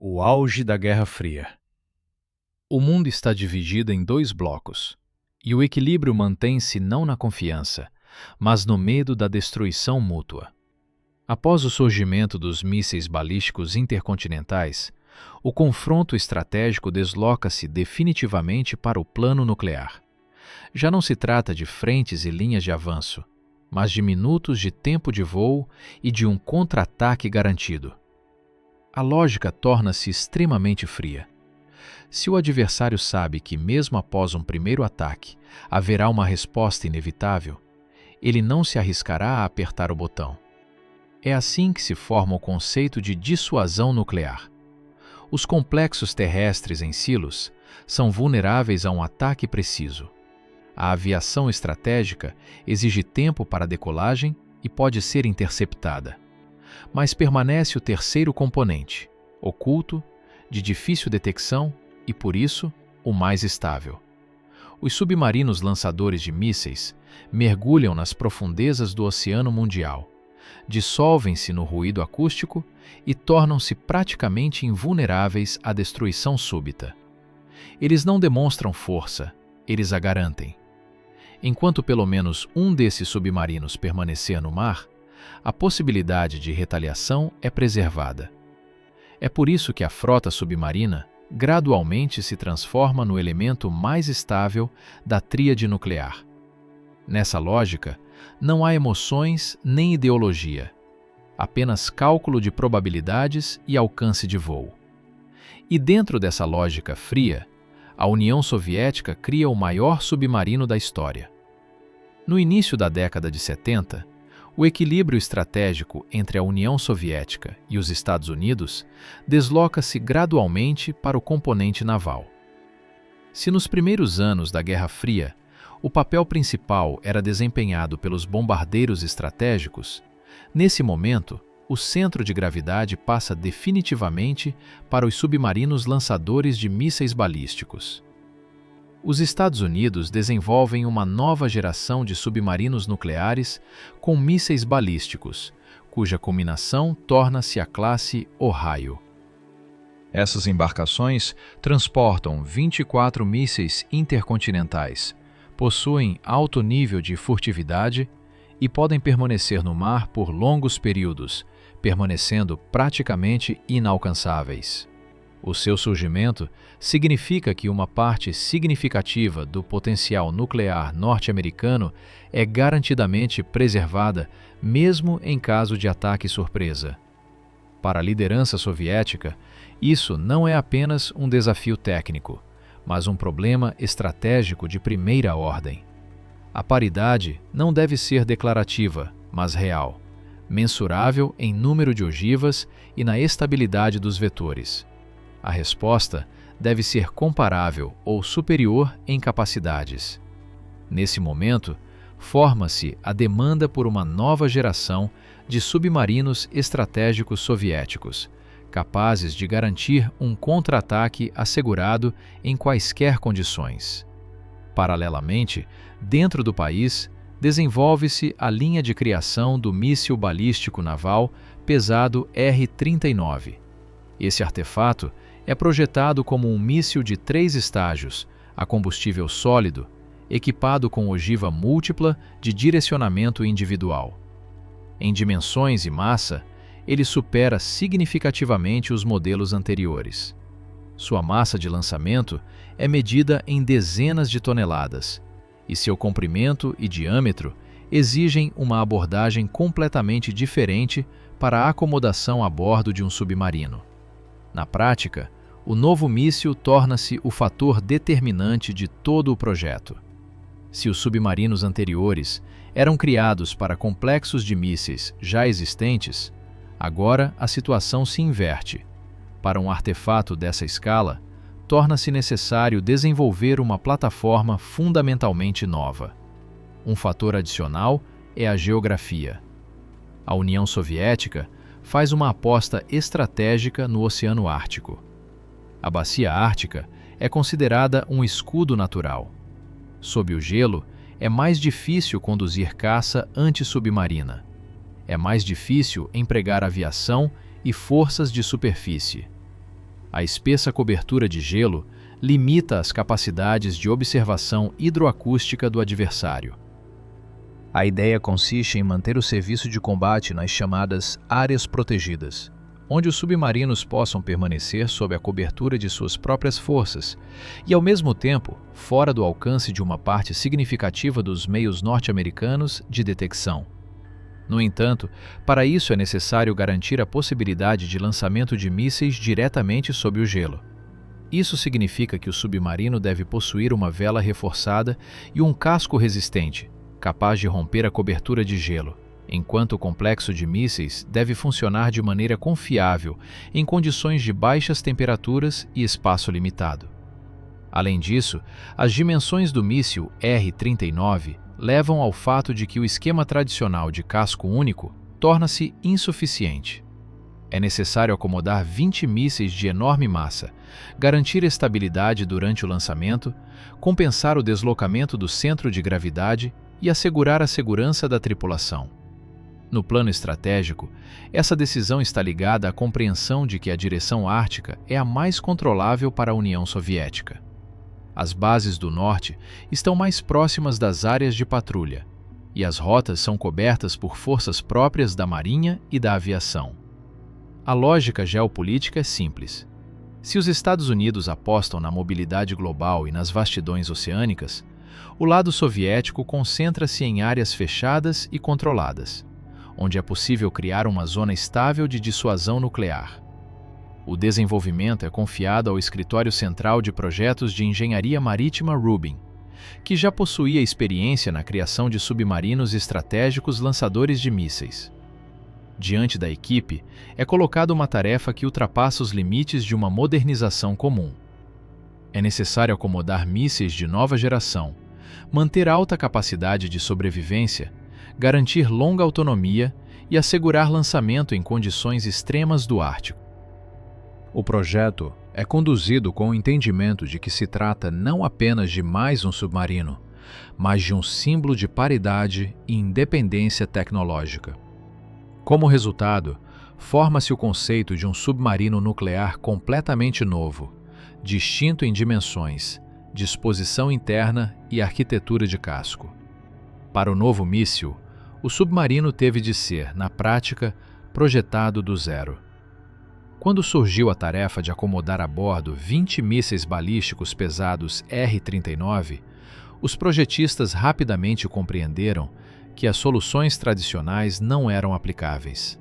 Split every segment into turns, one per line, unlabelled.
O auge da Guerra Fria. O mundo está dividido em dois blocos, e o equilíbrio mantém-se não na confiança, mas no medo da destruição mútua. Após o surgimento dos mísseis balísticos intercontinentais, o confronto estratégico desloca-se definitivamente para o plano nuclear. Já não se trata de frentes e linhas de avanço, mas de minutos de tempo de voo e de um contra-ataque garantido. A lógica torna-se extremamente fria. Se o adversário sabe que, mesmo após um primeiro ataque, haverá uma resposta inevitável, ele não se arriscará a apertar o botão. É assim que se forma o conceito de dissuasão nuclear. Os complexos terrestres em silos são vulneráveis a um ataque preciso. A aviação estratégica exige tempo para a decolagem e pode ser interceptada. Mas permanece o terceiro componente, oculto, de difícil detecção e, por isso, o mais estável. Os submarinos lançadores de mísseis mergulham nas profundezas do Oceano Mundial, dissolvem-se no ruído acústico e tornam-se praticamente invulneráveis à destruição súbita. Eles não demonstram força, eles a garantem. Enquanto pelo menos um desses submarinos permanecer no mar, a possibilidade de retaliação é preservada. É por isso que a frota submarina gradualmente se transforma no elemento mais estável da tríade nuclear. Nessa lógica, não há emoções nem ideologia, apenas cálculo de probabilidades e alcance de voo. E dentro dessa lógica fria, a União Soviética cria o maior submarino da história. No início da década de 70, o equilíbrio estratégico entre a União Soviética e os Estados Unidos desloca-se gradualmente para o componente naval. Se nos primeiros anos da Guerra Fria o papel principal era desempenhado pelos bombardeiros estratégicos, nesse momento o centro de gravidade passa definitivamente para os submarinos lançadores de mísseis balísticos. Os Estados Unidos desenvolvem uma nova geração de submarinos nucleares com mísseis balísticos, cuja culminação torna-se a classe Ohio. Essas embarcações transportam 24 mísseis intercontinentais, possuem alto nível de furtividade e podem permanecer no mar por longos períodos, permanecendo praticamente inalcançáveis. O seu surgimento significa que uma parte significativa do potencial nuclear norte-americano é garantidamente preservada, mesmo em caso de ataque surpresa. Para a liderança soviética, isso não é apenas um desafio técnico, mas um problema estratégico de primeira ordem. A paridade não deve ser declarativa, mas real, mensurável em número de ogivas e na estabilidade dos vetores. A resposta deve ser comparável ou superior em capacidades. Nesse momento, forma-se a demanda por uma nova geração de submarinos estratégicos soviéticos, capazes de garantir um contra-ataque assegurado em quaisquer condições. Paralelamente, dentro do país, desenvolve-se a linha de criação do míssil balístico naval pesado R-39. Esse artefato é projetado como um míssil de 3 estágios, a combustível sólido, equipado com ogiva múltipla de direcionamento individual. Em dimensões e massa, ele supera significativamente os modelos anteriores. Sua massa de lançamento é medida em dezenas de toneladas, e seu comprimento e diâmetro exigem uma abordagem completamente diferente para a acomodação a bordo de um submarino. Na prática, o novo míssil torna-se o fator determinante de todo o projeto. Se os submarinos anteriores eram criados para complexos de mísseis já existentes, agora a situação se inverte. Para um artefato dessa escala, torna-se necessário desenvolver uma plataforma fundamentalmente nova. Um fator adicional é a geografia. A União Soviética faz uma aposta estratégica no Oceano Ártico. A Bacia Ártica é considerada um escudo natural. Sob o gelo, é mais difícil conduzir caça antissubmarina. É mais difícil empregar aviação e forças de superfície. A espessa cobertura de gelo limita as capacidades de observação hidroacústica do adversário. A ideia consiste em manter o serviço de combate nas chamadas áreas protegidas, onde os submarinos possam permanecer sob a cobertura de suas próprias forças e, ao mesmo tempo, fora do alcance de uma parte significativa dos meios norte-americanos de detecção. No entanto, para isso é necessário garantir a possibilidade de lançamento de mísseis diretamente sob o gelo. Isso significa que o submarino deve possuir uma vela reforçada e um casco resistente, capaz de romper a cobertura de gelo, enquanto o complexo de mísseis deve funcionar de maneira confiável em condições de baixas temperaturas e espaço limitado. Além disso, as dimensões do míssil R-39 levam ao fato de que o esquema tradicional de casco único torna-se insuficiente. É necessário acomodar 20 mísseis de enorme massa, garantir estabilidade durante o lançamento, compensar o deslocamento do centro de gravidade e assegurar a segurança da tripulação. No plano estratégico, essa decisão está ligada à compreensão de que a direção ártica é a mais controlável para a União Soviética. As bases do norte estão mais próximas das áreas de patrulha, e as rotas são cobertas por forças próprias da Marinha e da aviação. A lógica geopolítica é simples. Se os Estados Unidos apostam na mobilidade global e nas vastidões oceânicas, o lado soviético concentra-se em áreas fechadas e controladas, onde é possível criar uma zona estável de dissuasão nuclear. O desenvolvimento é confiado ao Escritório Central de Projetos de Engenharia Marítima Rubin, que já possuía experiência na criação de submarinos estratégicos lançadores de mísseis. Diante da equipe, é colocada uma tarefa que ultrapassa os limites de uma modernização comum. É necessário acomodar mísseis de nova geração, manter alta capacidade de sobrevivência, garantir longa autonomia e assegurar lançamento em condições extremas do Ártico. O projeto é conduzido com o entendimento de que se trata não apenas de mais um submarino, mas de um símbolo de paridade e independência tecnológica. Como resultado, forma-se o conceito de um submarino nuclear completamente novo, distinto em dimensões, disposição interna e arquitetura de casco. Para o novo míssil, o submarino teve de ser, na prática, projetado do zero. Quando surgiu a tarefa de acomodar a bordo 20 mísseis balísticos pesados R-39, os projetistas rapidamente compreenderam que as soluções tradicionais não eram aplicáveis.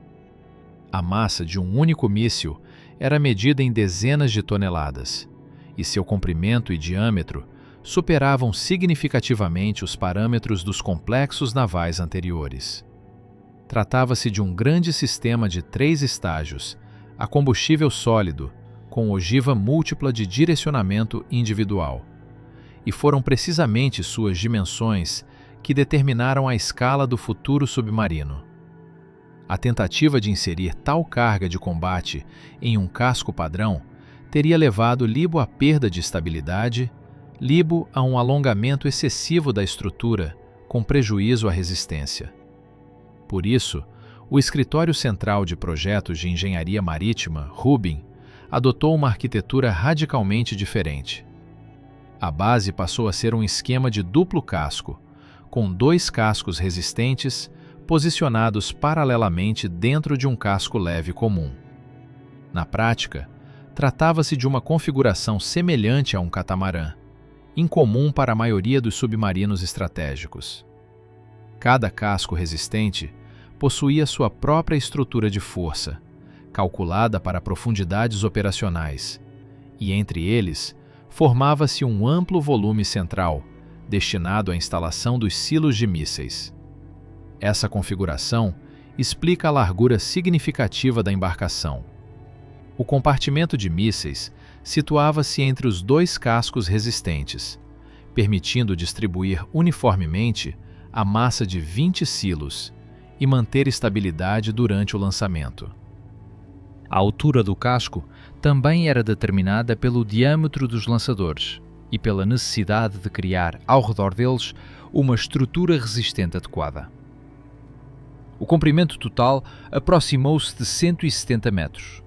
A massa de um único míssil era medida em dezenas de toneladas, e seu comprimento e diâmetro superavam significativamente os parâmetros dos complexos navais anteriores. Tratava-se de um grande sistema de 3 estágios, a combustível sólido, com ogiva múltipla de direcionamento individual. E foram precisamente suas dimensões que determinaram a escala do futuro submarino. A tentativa de inserir tal carga de combate em um casco padrão teria levado libo à perda de estabilidade, libo a um alongamento excessivo da estrutura, com prejuízo à resistência. Por isso, o Escritório Central de Projetos de Engenharia Marítima, Rubin, adotou uma arquitetura radicalmente diferente. A base passou a ser um esquema de duplo casco, com 2 cascos resistentes posicionados paralelamente dentro de um casco leve comum. Na prática, tratava-se de uma configuração semelhante a um catamarã, incomum para a maioria dos submarinos estratégicos. Cada casco resistente possuía sua própria estrutura de força, calculada para profundidades operacionais, e entre eles formava-se um amplo volume central, destinado à instalação dos silos de mísseis. Essa configuração explica a largura significativa da embarcação. O compartimento de mísseis situava-se entre os 2 cascos resistentes, permitindo distribuir uniformemente a massa de 20 silos e manter estabilidade durante o lançamento. A altura do casco também era determinada pelo diâmetro dos lançadores e pela necessidade de criar, ao redor deles, uma estrutura resistente adequada. O comprimento total aproximou-se de 170 metros.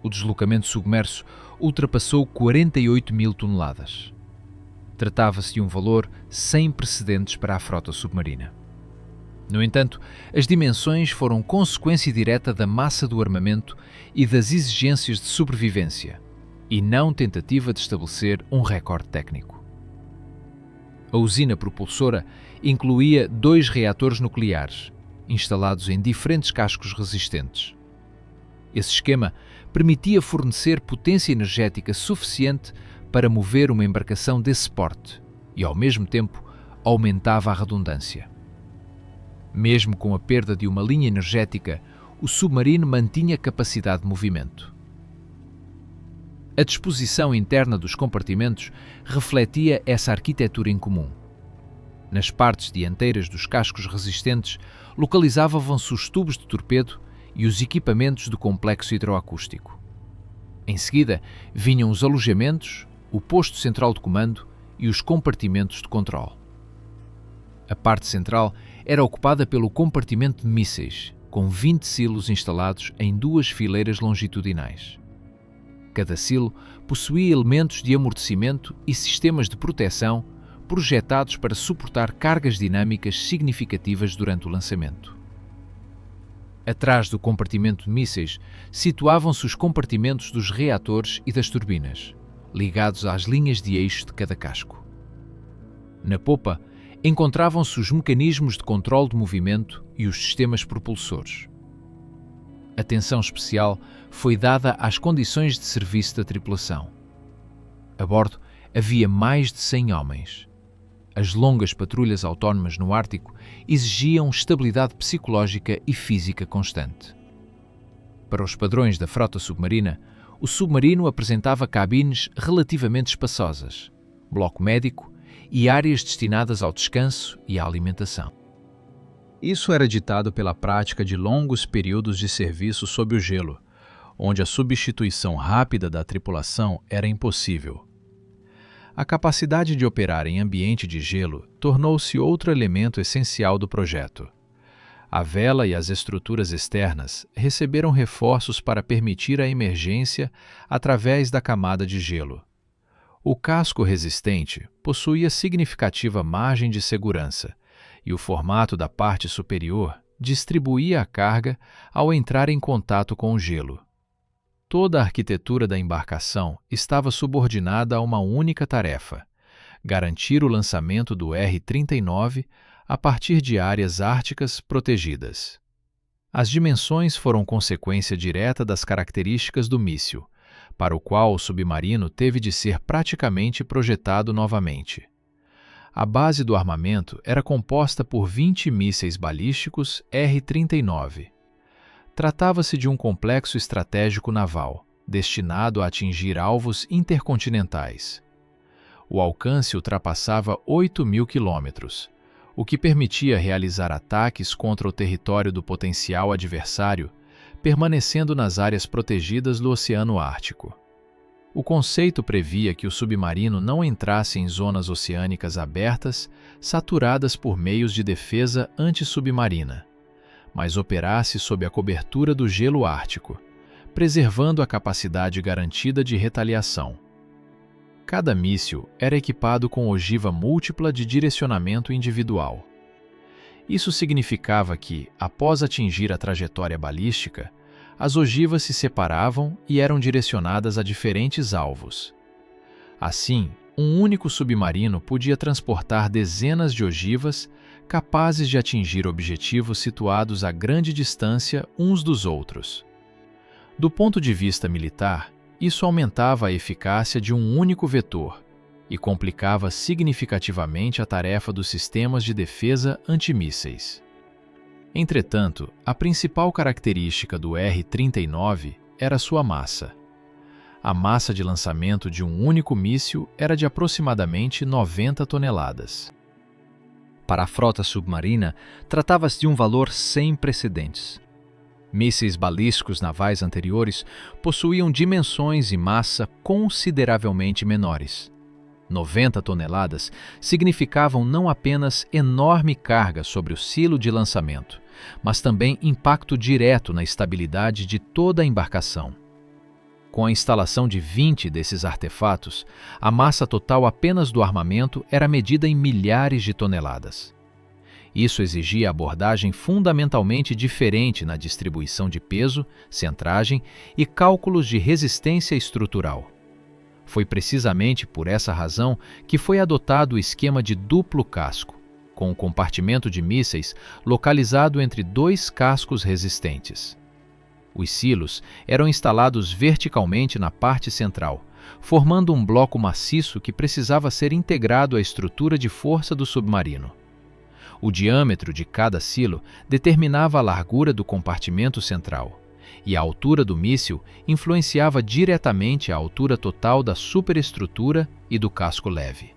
O deslocamento submerso ultrapassou 48 mil toneladas. Tratava-se de um valor sem precedentes para a frota submarina. No entanto, as dimensões foram consequência direta da massa do armamento e das exigências de sobrevivência, e não tentativa de estabelecer um recorde técnico. A usina propulsora incluía 2 reatores nucleares, instalados em diferentes cascos resistentes. Esse esquema permitia fornecer potência energética suficiente para mover uma embarcação desse porte e, ao mesmo tempo, aumentava a redundância. Mesmo com a perda de uma linha energética, o submarino mantinha capacidade de movimento. A disposição interna dos compartimentos refletia essa arquitetura em comum. Nas partes dianteiras dos cascos resistentes localizavam-se os tubos de torpedo e os equipamentos do complexo hidroacústico. Em seguida, vinham os alojamentos, o posto central de comando e os compartimentos de controle. A parte central era ocupada pelo compartimento de mísseis, com 20 silos instalados em 2 fileiras longitudinais. Cada silo possuía elementos de amortecimento e sistemas de proteção projetados para suportar cargas dinâmicas significativas durante o lançamento. Atrás do compartimento de mísseis situavam-se os compartimentos dos reatores e das turbinas, ligados às linhas de eixo de cada casco. Na popa, encontravam-se os mecanismos de controle de movimento e os sistemas propulsores. Atenção especial foi dada às condições de serviço da tripulação. A bordo havia mais de 100 homens. As longas patrulhas autónomas no Ártico exigiam estabilidade psicológica e física constante. Para os padrões da frota submarina, o submarino apresentava cabines relativamente espaçosas, bloco médico e áreas destinadas ao descanso e à alimentação. Isso era ditado pela prática de longos períodos de serviço sob o gelo, onde a substituição rápida da tripulação era impossível. A capacidade de operar em ambiente de gelo tornou-se outro elemento essencial do projeto. A vela e as estruturas externas receberam reforços para permitir a emergência através da camada de gelo. O casco resistente possuía significativa margem de segurança e o formato da parte superior distribuía a carga ao entrar em contato com o gelo. Toda a arquitetura da embarcação estava subordinada a uma única tarefa: garantir o lançamento do R-39 a partir de áreas árticas protegidas. As dimensões foram consequência direta das características do míssil, para o qual o submarino teve de ser praticamente projetado novamente. A base do armamento era composta por 20 mísseis balísticos R-39. Tratava-se de um complexo estratégico naval, destinado a atingir alvos intercontinentais. O alcance ultrapassava 8.000 quilômetros, o que permitia realizar ataques contra o território do potencial adversário, permanecendo nas áreas protegidas do Oceano Ártico. O conceito previa que o submarino não entrasse em zonas oceânicas abertas, saturadas por meios de defesa antissubmarina, mas operasse sob a cobertura do gelo ártico, preservando a capacidade garantida de retaliação. Cada míssil era equipado com ogiva múltipla de direcionamento individual. Isso significava que, após atingir a trajetória balística, as ogivas se separavam e eram direcionadas a diferentes alvos. Assim, um único submarino podia transportar dezenas de ogivas capazes de atingir objetivos situados a grande distância uns dos outros. Do ponto de vista militar, isso aumentava a eficácia de um único vetor e complicava significativamente a tarefa dos sistemas de defesa antimísseis. Entretanto, a principal característica do R-39 era sua massa. A massa de lançamento de um único míssil era de aproximadamente 90 toneladas. Para a frota submarina, tratava-se de um valor sem precedentes. Mísseis balísticos navais anteriores possuíam dimensões e massa consideravelmente menores. 90 toneladas significavam não apenas enorme carga sobre o silo de lançamento, mas também impacto direto na estabilidade de toda a embarcação. Com a instalação de 20 desses artefatos, a massa total apenas do armamento era medida em milhares de toneladas. Isso exigia abordagem fundamentalmente diferente na distribuição de peso, centragem e cálculos de resistência estrutural. Foi precisamente por essa razão que foi adotado o esquema de duplo casco, com um compartimento de mísseis localizado entre dois cascos resistentes. Os silos eram instalados verticalmente na parte central, formando um bloco maciço que precisava ser integrado à estrutura de força do submarino. O diâmetro de cada silo determinava a largura do compartimento central, e a altura do míssil influenciava diretamente a altura total da superestrutura e do casco leve.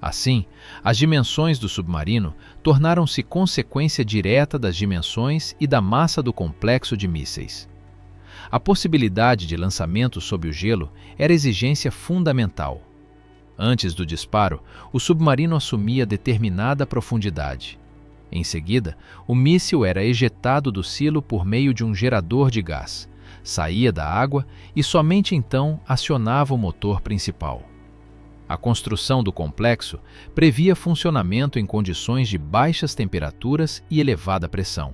Assim, as dimensões do submarino tornaram-se consequência direta das dimensões e da massa do complexo de mísseis. A possibilidade de lançamento sob o gelo era exigência fundamental. Antes do disparo, o submarino assumia determinada profundidade. Em seguida, o míssil era ejetado do silo por meio de um gerador de gás, saía da água e somente então acionava o motor principal. A construção do complexo previa funcionamento em condições de baixas temperaturas e elevada pressão.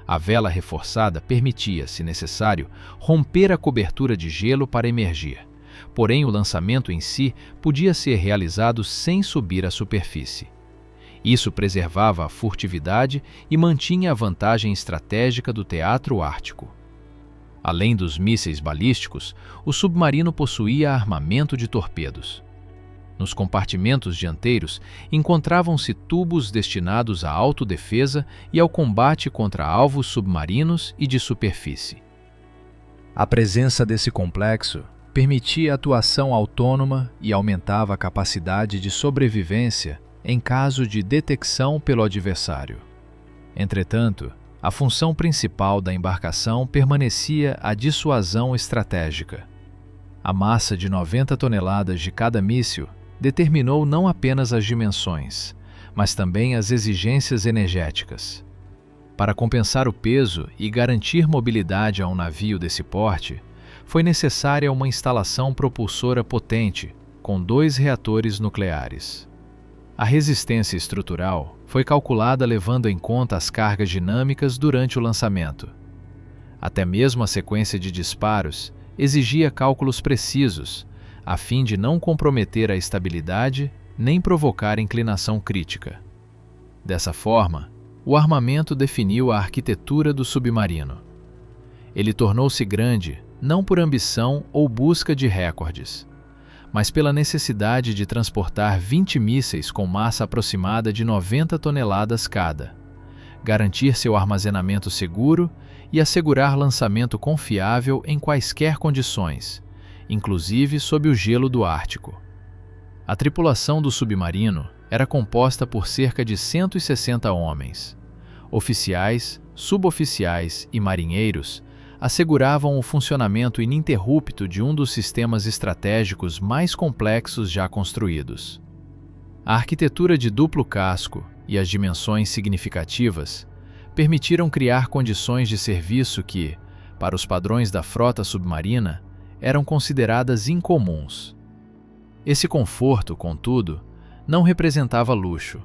A vela reforçada permitia, se necessário, romper a cobertura de gelo para emergir, porém o lançamento em si podia ser realizado sem subir à superfície. Isso preservava a furtividade e mantinha a vantagem estratégica do teatro ártico. Além dos mísseis balísticos, o submarino possuía armamento de torpedos. Nos compartimentos dianteiros encontravam-se tubos destinados à autodefesa e ao combate contra alvos submarinos e de superfície. A presença desse complexo permitia atuação autônoma e aumentava a capacidade de sobrevivência em caso de detecção pelo adversário. Entretanto, a função principal da embarcação permanecia a dissuasão estratégica. A massa de 90 toneladas de cada míssil determinou não apenas as dimensões, mas também as exigências energéticas. Para compensar o peso e garantir mobilidade a um navio desse porte, foi necessária uma instalação propulsora potente, com 2 reatores nucleares. A resistência estrutural foi calculada levando em conta as cargas dinâmicas durante o lançamento. Até mesmo a sequência de disparos exigia cálculos precisos, a fim de não comprometer a estabilidade nem provocar inclinação crítica. Dessa forma, o armamento definiu a arquitetura do submarino. Ele tornou-se grande não por ambição ou busca de recordes, mas pela necessidade de transportar 20 mísseis com massa aproximada de 90 toneladas cada, garantir seu armazenamento seguro e assegurar lançamento confiável em quaisquer condições, inclusive sob o gelo do Ártico. A tripulação do submarino era composta por cerca de 160 homens. Oficiais, suboficiais e marinheiros asseguravam o funcionamento ininterrupto de um dos sistemas estratégicos mais complexos já construídos. A arquitetura de duplo casco e as dimensões significativas permitiram criar condições de serviço que, para os padrões da frota submarina, eram consideradas incomuns. Esse conforto, contudo, não representava luxo.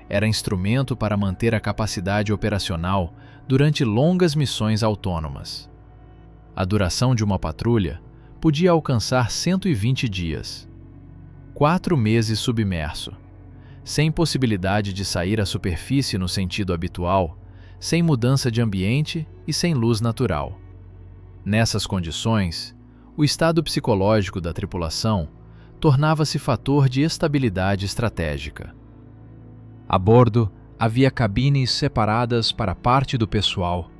Era instrumento para manter a capacidade operacional durante longas missões autônomas. A duração de uma patrulha podia alcançar 120 dias. 4 meses submerso, sem possibilidade de sair à superfície no sentido habitual, sem mudança de ambiente e sem luz natural. Nessas condições, o estado psicológico da tripulação tornava-se fator de estabilidade estratégica. A bordo, havia cabines separadas para parte do pessoal,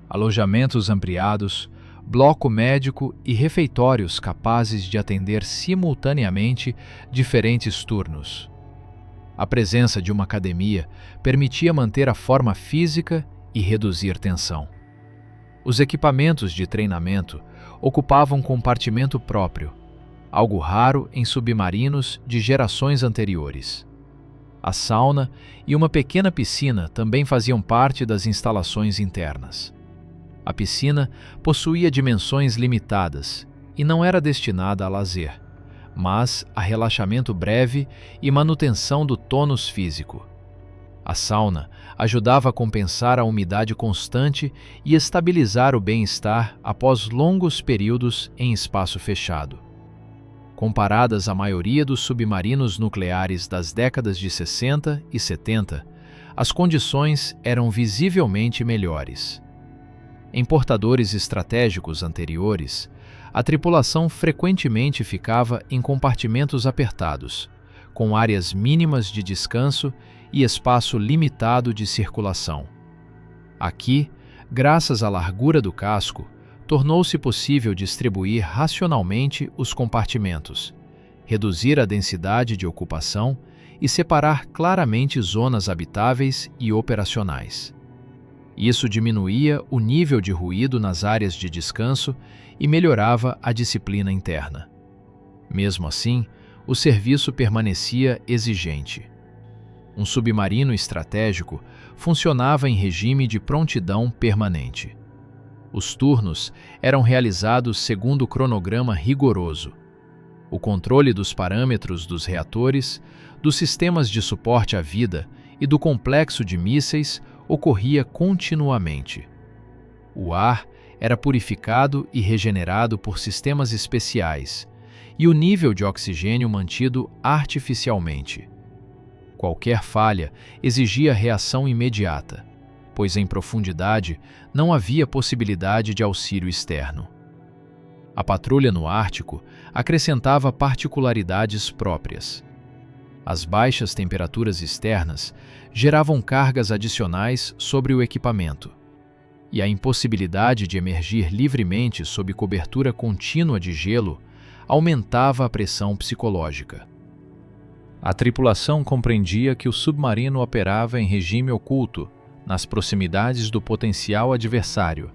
alojamentos ampliados, bloco médico e refeitórios capazes de atender simultaneamente diferentes turnos. A presença de uma academia permitia manter a forma física e reduzir tensão. Os equipamentos de treinamento ocupavam compartimento próprio, algo raro em submarinos de gerações anteriores. A sauna e uma pequena piscina também faziam parte das instalações internas. A piscina possuía dimensões limitadas e não era destinada a lazer, mas a relaxamento breve e manutenção do tônus físico. A sauna ajudava a compensar a umidade constante e estabilizar o bem-estar após longos períodos em espaço fechado. Comparadas à maioria dos submarinos nucleares das décadas de 60 e 70, as condições eram visivelmente melhores. Em portadores estratégicos anteriores, a tripulação frequentemente ficava em compartimentos apertados, com áreas mínimas de descanso e espaço limitado de circulação. Aqui, graças à largura do casco, tornou-se possível distribuir racionalmente os compartimentos, reduzir a densidade de ocupação e separar claramente zonas habitáveis e operacionais. Isso diminuía o nível de ruído nas áreas de descanso e melhorava a disciplina interna. Mesmo assim, o serviço permanecia exigente. Um submarino estratégico funcionava em regime de prontidão permanente. Os turnos eram realizados segundo cronograma rigoroso. O controle dos parâmetros dos reatores, dos sistemas de suporte à vida e do complexo de mísseis ocorria continuamente. O ar era purificado e regenerado por sistemas especiais, e o nível de oxigênio mantido artificialmente. Qualquer falha exigia reação imediata, pois em profundidade não havia possibilidade de auxílio externo. A patrulha no Ártico acrescentava particularidades próprias. As baixas temperaturas externas geravam cargas adicionais sobre o equipamento, e a impossibilidade de emergir livremente sob cobertura contínua de gelo aumentava a pressão psicológica. A tripulação compreendia que o submarino operava em regime oculto, nas proximidades do potencial adversário,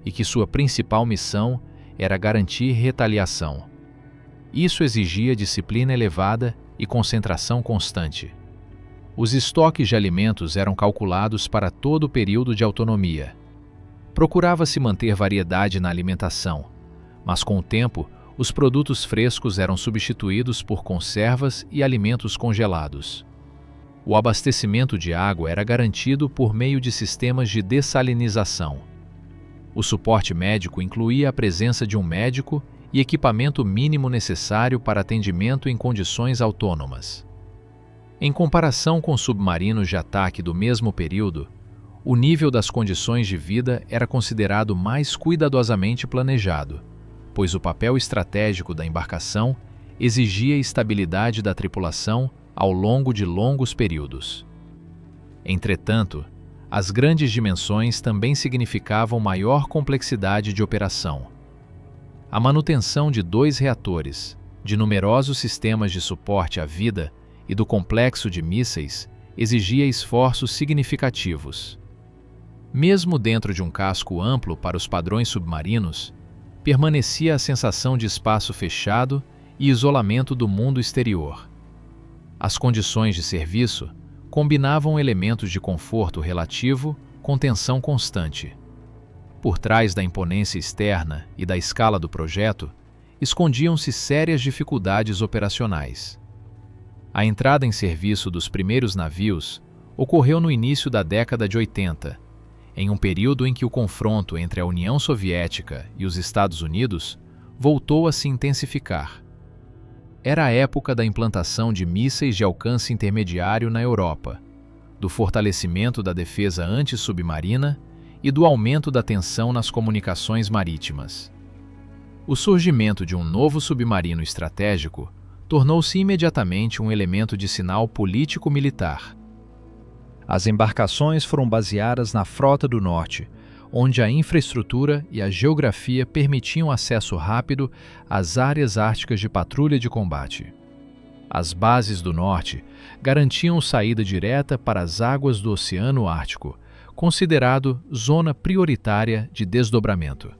e que sua principal missão era garantir retaliação. Isso exigia disciplina elevada e concentração constante. Os estoques de alimentos eram calculados para todo o período de autonomia. Procurava-se manter variedade na alimentação, mas com o tempo, os produtos frescos eram substituídos por conservas e alimentos congelados. O abastecimento de água era garantido por meio de sistemas de dessalinização. O suporte médico incluía a presença de um médico e equipamento mínimo necessário para atendimento em condições autônomas. Em comparação com submarinos de ataque do mesmo período, o nível das condições de vida era considerado mais cuidadosamente planejado, pois o papel estratégico da embarcação exigia a estabilidade da tripulação ao longo de longos períodos. Entretanto, as grandes dimensões também significavam maior complexidade de operação. A manutenção de 2 reatores, de numerosos sistemas de suporte à vida e do complexo de mísseis exigia esforços significativos. Mesmo dentro de um casco amplo para os padrões submarinos, permanecia a sensação de espaço fechado e isolamento do mundo exterior. As condições de serviço combinavam elementos de conforto relativo com tensão constante. Por trás da imponência externa e da escala do projeto, escondiam-se sérias dificuldades operacionais. A entrada em serviço dos primeiros navios ocorreu no início da década de 80, em um período em que o confronto entre a União Soviética e os Estados Unidos voltou a se intensificar. Era a época da implantação de mísseis de alcance intermediário na Europa, do fortalecimento da defesa antissubmarina e do aumento da tensão nas comunicações marítimas. O surgimento de um novo submarino estratégico tornou-se imediatamente um elemento de sinal político-militar. As embarcações foram baseadas na Frota do Norte, onde a infraestrutura e a geografia permitiam acesso rápido às áreas árticas de patrulha de combate. As bases do Norte garantiam saída direta para as águas do Oceano Ártico, considerado zona prioritária de desdobramento.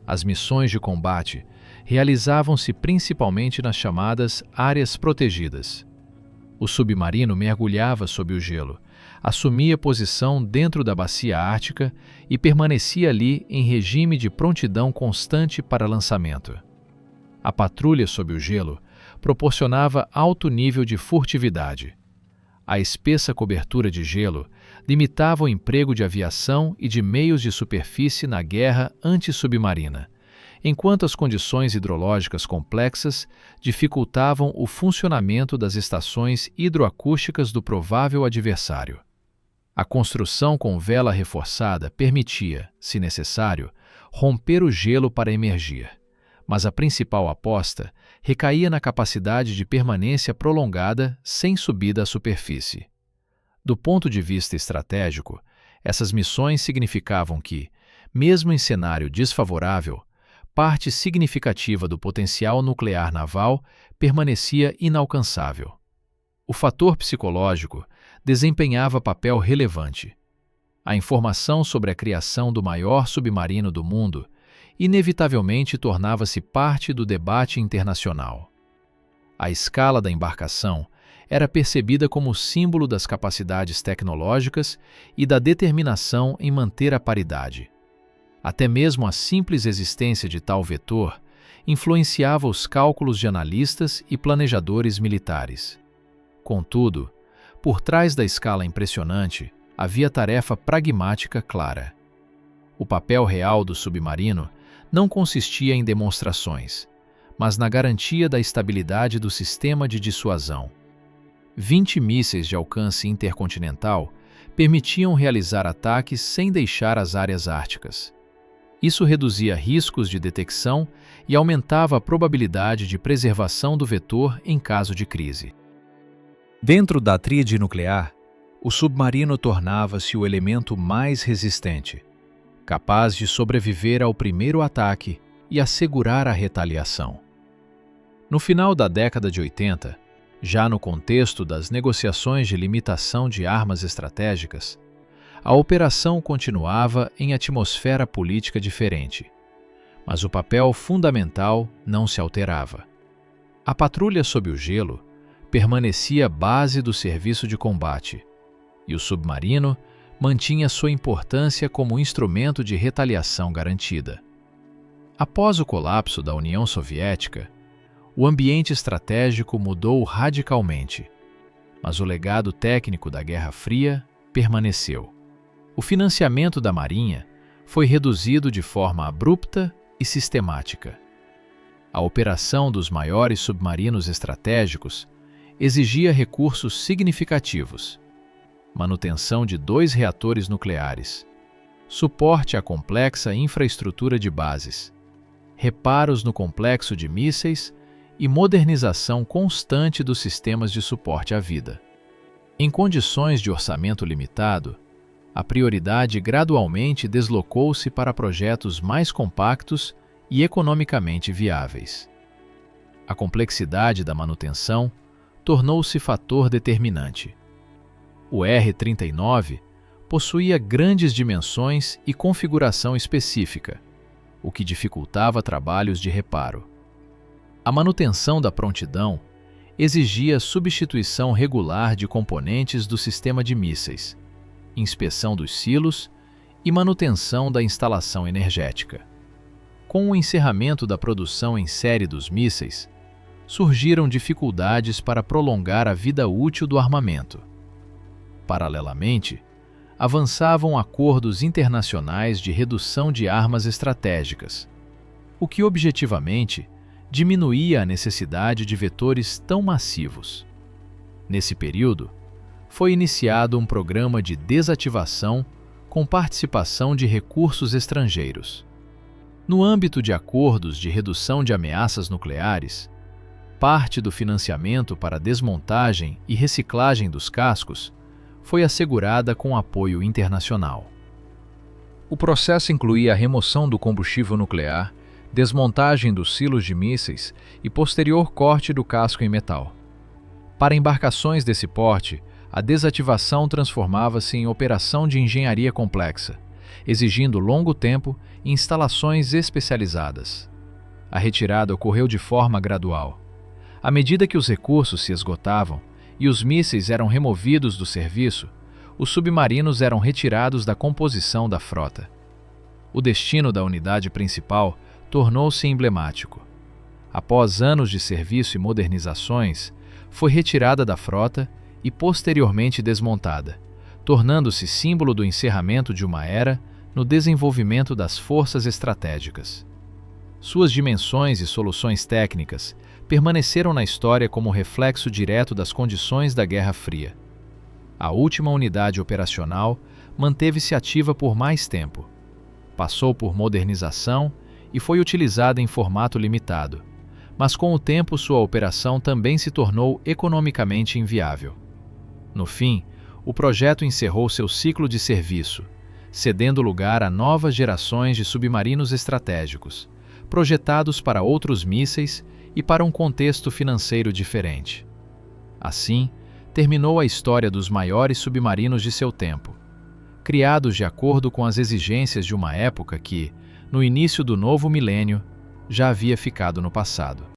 As missões de combate realizavam-se principalmente nas chamadas áreas protegidas. O submarino mergulhava sob o gelo, assumia posição dentro da bacia ártica e permanecia ali em regime de prontidão constante para lançamento. A patrulha sob o gelo proporcionava alto nível de furtividade. A espessa cobertura de gelo limitava o emprego de aviação e de meios de superfície na guerra antissubmarina, enquanto as condições hidrológicas complexas dificultavam o funcionamento das estações hidroacústicas do provável adversário. A construção com vela reforçada permitia, se necessário, romper o gelo para emergir, mas a principal aposta recaía na capacidade de permanência prolongada sem subida à superfície. Do ponto de vista estratégico, essas missões significavam que, mesmo em cenário desfavorável, parte significativa do potencial nuclear naval permanecia inalcançável. O fator psicológico desempenhava papel relevante. A informação sobre a criação do maior submarino do mundo inevitavelmente tornava-se parte do debate internacional. A escala da embarcação era percebida como símbolo das capacidades tecnológicas e da determinação em manter a paridade. Até mesmo a simples existência de tal vetor influenciava os cálculos de analistas e planejadores militares. Contudo, por trás da escala impressionante, havia tarefa pragmática clara. O papel real do submarino não consistia em demonstrações, mas na garantia da estabilidade do sistema de dissuasão. 20 mísseis de alcance intercontinental permitiam realizar ataques sem deixar as áreas árticas. Isso reduzia riscos de detecção e aumentava a probabilidade de preservação do vetor em caso de crise. Dentro da tríade nuclear, o submarino tornava-se o elemento mais resistente, capaz de sobreviver ao primeiro ataque e assegurar a retaliação. No final da década de 80, já no contexto das negociações de limitação de armas estratégicas, a operação continuava em atmosfera política diferente, mas o papel fundamental não se alterava. A patrulha sob o gelo permanecia base do serviço de combate, e o submarino mantinha sua importância como instrumento de retaliação garantida. Após o colapso da União Soviética, o ambiente estratégico mudou radicalmente, mas o legado técnico da Guerra Fria permaneceu. O financiamento da Marinha foi reduzido de forma abrupta e sistemática. A operação dos maiores submarinos estratégicos exigia recursos significativos: manutenção de 2 reatores nucleares, suporte à complexa infraestrutura de bases, reparos no complexo de mísseis e modernização constante dos sistemas de suporte à vida. Em condições de orçamento limitado, a prioridade gradualmente deslocou-se para projetos mais compactos e economicamente viáveis. A complexidade da manutenção tornou-se fator determinante. O R-39 possuía grandes dimensões e configuração específica, o que dificultava trabalhos de reparo. A manutenção da prontidão exigia substituição regular de componentes do sistema de mísseis, inspeção dos silos e manutenção da instalação energética. Com o encerramento da produção em série dos mísseis, surgiram dificuldades para prolongar a vida útil do armamento. Paralelamente, avançavam acordos internacionais de redução de armas estratégicas, o que objetivamente diminuía a necessidade de vetores tão massivos. Nesse período, foi iniciado um programa de desativação com participação de recursos estrangeiros. No âmbito de acordos de redução de ameaças nucleares, parte do financiamento para a desmontagem e reciclagem dos cascos foi assegurada com apoio internacional. O processo incluía a remoção do combustível nuclear, desmontagem dos silos de mísseis e posterior corte do casco em metal. Para embarcações desse porte, a desativação transformava-se em operação de engenharia complexa, exigindo longo tempo e instalações especializadas. A retirada ocorreu de forma gradual. À medida que os recursos se esgotavam e os mísseis eram removidos do serviço, os submarinos eram retirados da composição da frota. O destino da unidade principal tornou-se emblemático. Após anos de serviço e modernizações, foi retirada da frota e posteriormente desmontada, tornando-se símbolo do encerramento de uma era no desenvolvimento das forças estratégicas. Suas dimensões e soluções técnicas permaneceram na história como reflexo direto das condições da Guerra Fria. A última unidade operacional manteve-se ativa por mais tempo. Passou por modernização e foi utilizada em formato limitado, mas com o tempo sua operação também se tornou economicamente inviável. No fim, o projeto encerrou seu ciclo de serviço, cedendo lugar a novas gerações de submarinos estratégicos, projetados para outros mísseis e para um contexto financeiro diferente. Assim, terminou a história dos maiores submarinos de seu tempo, criados de acordo com as exigências de uma época que, no início do novo milênio, já havia ficado no passado.